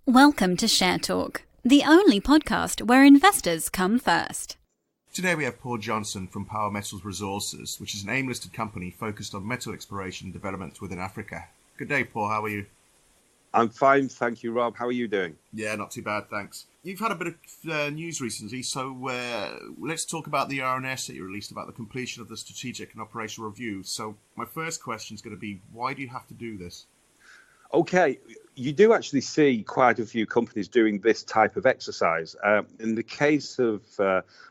Welcome to Share Talk, the only podcast where investors come first. Today we have Paul Johnson from Power Metals Resources, which is an AIM-listed company focused on metal exploration and development within Africa. Good day, Paul. How are you? I'm fine, thank you, Rob. How are you doing? Yeah, not too bad, thanks. You've had a bit of news recently, so let's talk about the RNS that you released about the completion of the strategic and operational review. So my first question is going to be, why do you have to do this? Okay, you do actually see quite a few companies doing this type of exercise. In the case of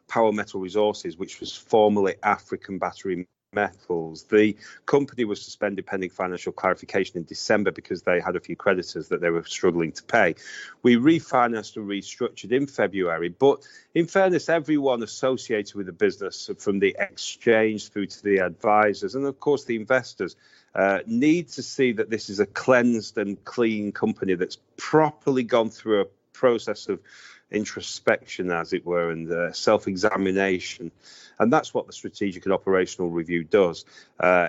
Power Metal Resources, which was formerly African Battery Metals, the company was suspended pending financial clarification in December because they had a few creditors that they were struggling to pay. We refinanced and restructured in February, but in fairness, everyone associated with the business, from the exchange through to the advisors and of course the investors, need to see that this is a cleansed and clean company that's properly gone through a process of introspection, as it were, and self-examination. And that's what the strategic and operational review does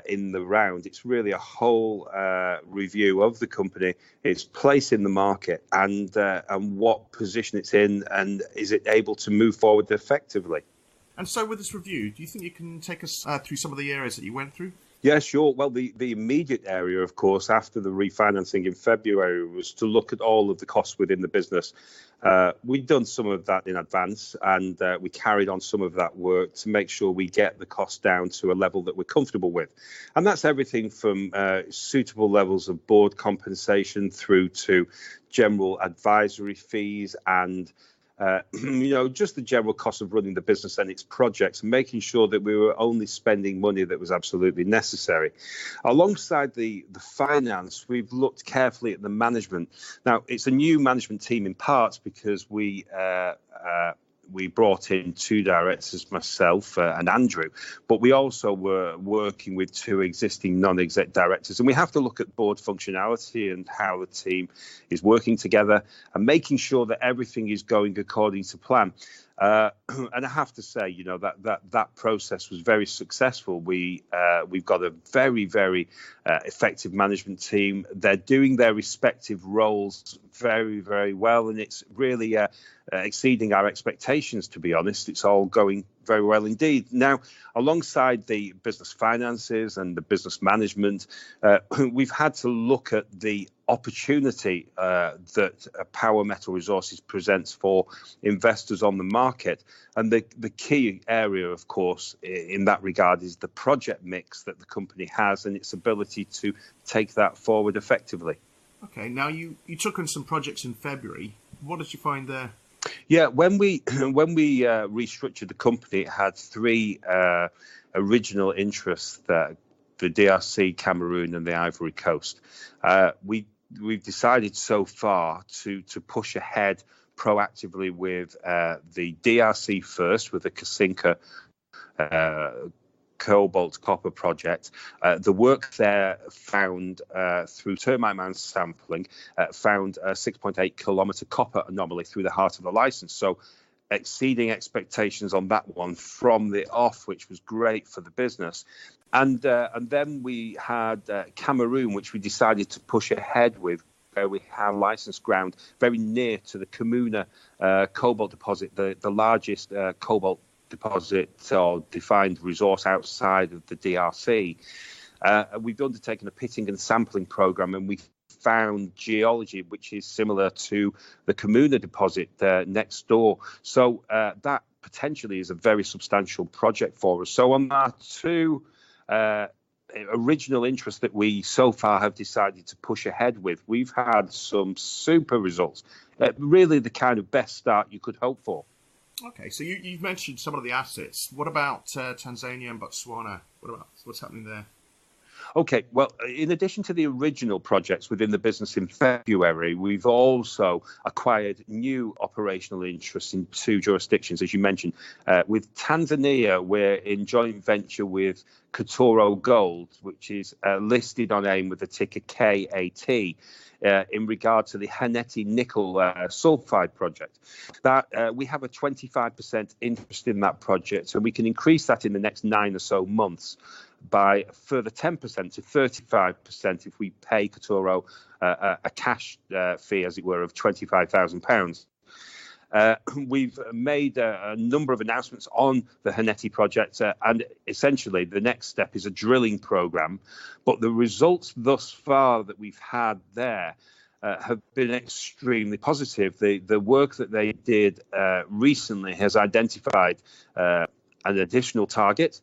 in the round. It's really a whole review of the company, its place in the market, and what position it's in, and is it able to move forward effectively. And so with this review, do you think you can take us through some of the areas that you went through? Yeah, sure. Well, the immediate area, of course, after the refinancing in February was to look at all of the costs within the business. We'd done some of that in advance, and we carried on some of that work to make sure we get the cost down to a level that we're comfortable with. And that's everything from suitable levels of board compensation through to general advisory fees and just the general cost of running the business and its projects, and making sure that we were only spending money that was absolutely necessary. Alongside the finance, we've looked carefully at the management. Now, it's a new management team in parts because we brought in two directors, myself and Andrew, but we also were working with two existing non-exec directors. And we have to look at board functionality and how the team is working together and making sure that everything is going according to plan. And I have to say, that process was very successful. We've got a very, very effective management team. They're doing their respective roles very, very well, and it's really exceeding our expectations, to be honest. It's all going very well indeed. Now, alongside the business finances and the business management, we've had to look at the opportunity that Power Metal Resources presents for investors on the market. And the key area, of course, in that regard is the project mix that the company has and its ability to take that forward effectively. Okay, now you took on some projects in February. What did you find there? Yeah, when we restructured the company, it had three original interests: the DRC, Cameroon, and the Ivory Coast. We've decided so far to push ahead proactively with the DRC first, with the Kasinka cobalt copper project. The work there found through termite mound sampling found a 6.8 kilometre copper anomaly through the heart of the license. So exceeding expectations on that one from the off, which was great for the business. And then we had Cameroon, which we decided to push ahead with. We have licensed ground very near to the Kamuna cobalt deposit, the largest cobalt deposit or defined resource outside of the DRC. We've undertaken a pitting and sampling program, and we found geology which is similar to the Kamuna deposit next door. So that potentially is a very substantial project for us. So on our two original interests that we so far have decided to push ahead with, we've had some super results. Really the kind of best start you could hope for. Okay, so you've mentioned some of the assets. What about Tanzania and Botswana? What's happening there? Okay, well, in addition to the original projects within the business in February, we've also acquired new operational interests in two jurisdictions, as you mentioned. With Tanzania, we're in joint venture with Katoro Gold, which is listed on AIM with the ticker KAT. In regard to the Haneti nickel sulfide project, that we have a 25% interest in that project, so we can increase that in the next 9 or so months. by a further 10% to 35% if we pay Katoro a cash fee, as it were, of £25,000. We've made a number of announcements on the Haneti project, and essentially the next step is a drilling program. But the results thus far that we've had there have been extremely positive. The work that they did recently has identified an additional target,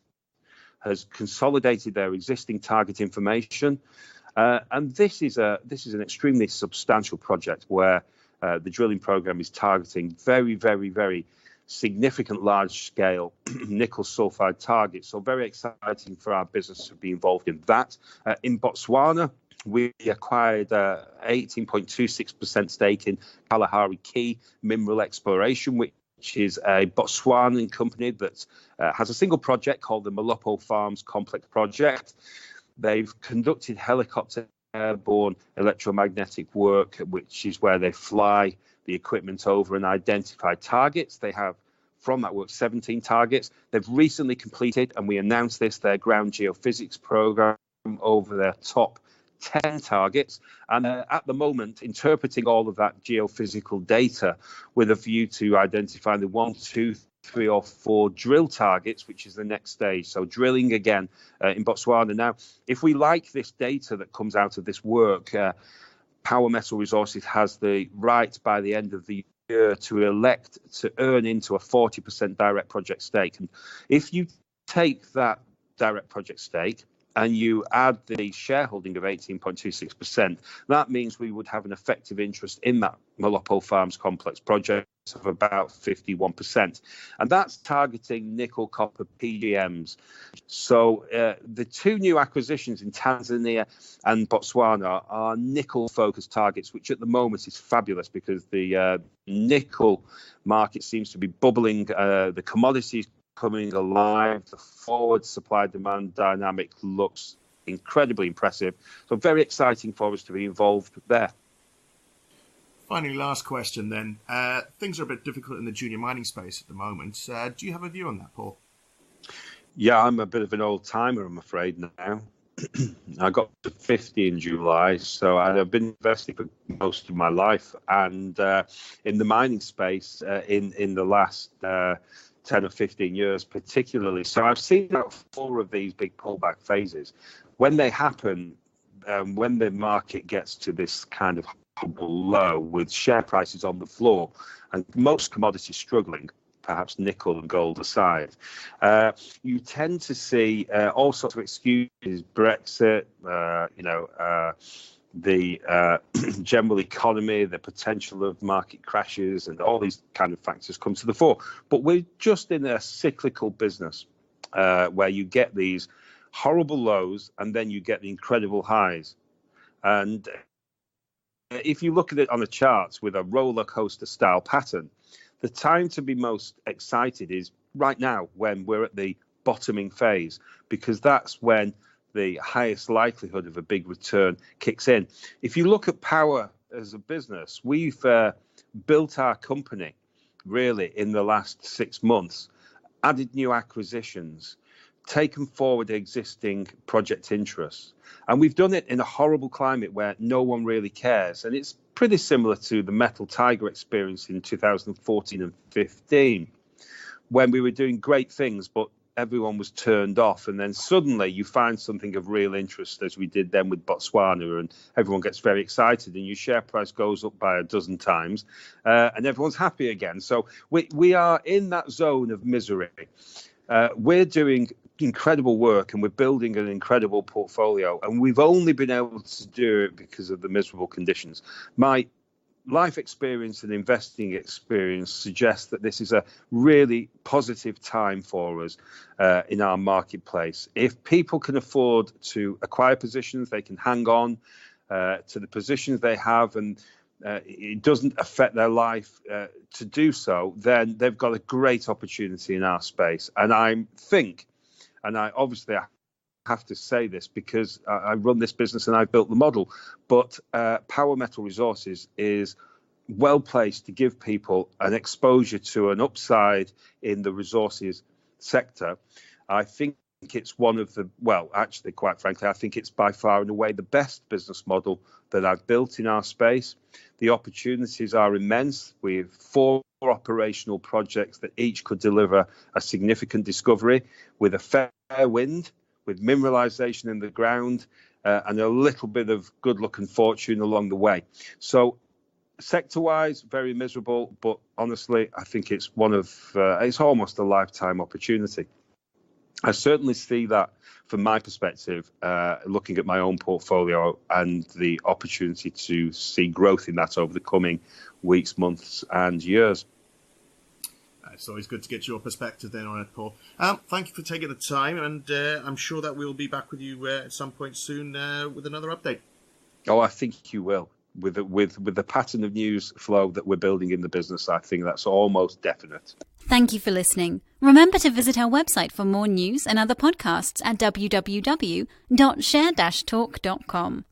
has consolidated their existing target information, and this is an extremely substantial project where the drilling program is targeting very, very, very significant large-scale nickel sulfide targets. So very exciting for our business to be involved in that. In Botswana, we acquired 18.26% stake in Kalahari Key Mineral Exploration, which is a Botswanan company that has a single project called the Malopo Farms Complex Project. They've conducted helicopter airborne electromagnetic work, which is where they fly the equipment over and identify targets. They have, from that work, 17 targets. They've recently completed, and we announced this, their ground geophysics program over their top 10 targets, and at the moment interpreting all of that geophysical data with a view to identifying the 1, 2, 3 or 4 drill targets, which is the next stage. So drilling again in Botswana. Now, if we like this data that comes out of this work, Power Metal Resources has the right by the end of the year to elect to earn into a 40% direct project stake. And if you take that direct project stake and you add the shareholding of 18.26%, that means we would have an effective interest in that Malopo Farms Complex project of about 51%. And that's targeting nickel copper PGMs. So the two new acquisitions in Tanzania and Botswana are nickel focused targets, which at the moment is fabulous because the nickel market seems to be bubbling. The commodities coming alive. The forward supply demand dynamic looks incredibly impressive. So very exciting for us to be involved there. Finally, last question then. Things are a bit difficult in the junior mining space at the moment. Do you have a view on that, Paul? Yeah, I'm a bit of an old timer, I'm afraid now. I got to 50 in July, so I've been investing for most of my life, and in the mining space in the last 10 or 15 years particularly. So I've seen about 4 of these big pullback phases. When they happen, when the market gets to this kind of low with share prices on the floor and most commodities struggling, perhaps nickel and gold aside, you tend to see all sorts of excuses, Brexit, the general economy, the potential of market crashes, and all these kind of factors come to the fore. But we're just in a cyclical business where you get these horrible lows and then you get the incredible highs. And if you look at it on the charts with a roller coaster style pattern, the time to be most excited is right now when we're at the bottoming phase, because that's when the highest likelihood of a big return kicks in. If you look at Power as a business, we've built our company really in the last 6 months, added new acquisitions, taken forward existing project interests. And we've done it in a horrible climate where no one really cares. And it's pretty similar to the Metal Tiger experience in 2014 and 15, when we were doing great things, but everyone was turned off. And then suddenly you find something of real interest, as we did then with Botswana, and everyone gets very excited and your share price goes up by a dozen times and everyone's happy again. So we are in that zone of misery. We're doing incredible work and we're building an incredible portfolio, and we've only been able to do it because of the miserable conditions. My life experience and investing experience suggests that this is a really positive time for us in our marketplace. If people can afford to acquire positions, they can hang on to the positions they have, and it doesn't affect their life to do so, then they've got a great opportunity in our space. And I think, and I have to say this because I run this business and I built the model, but Power Metal Resources is well placed to give people an exposure to an upside in the resources sector. I think it's one of the, well, actually, quite frankly, I think it's by far and away the best business model that I've built in our space. The opportunities are immense. We have 4 operational projects that each could deliver a significant discovery with a fair wind, with mineralization in the ground, and a little bit of good luck and fortune along the way. So sector-wise, very miserable, but honestly, I think it's it's almost a lifetime opportunity. I certainly see that from my perspective, looking at my own portfolio and the opportunity to see growth in that over the coming weeks, months and years. It's always good to get your perspective then on it, Paul. Thank you for taking the time, and I'm sure that we'll be back with you at some point soon with another update. Oh, I think you will. With the pattern of news flow that we're building in the business, I think that's almost definite. Thank you for listening. Remember to visit our website for more news and other podcasts at www.share-talk.com.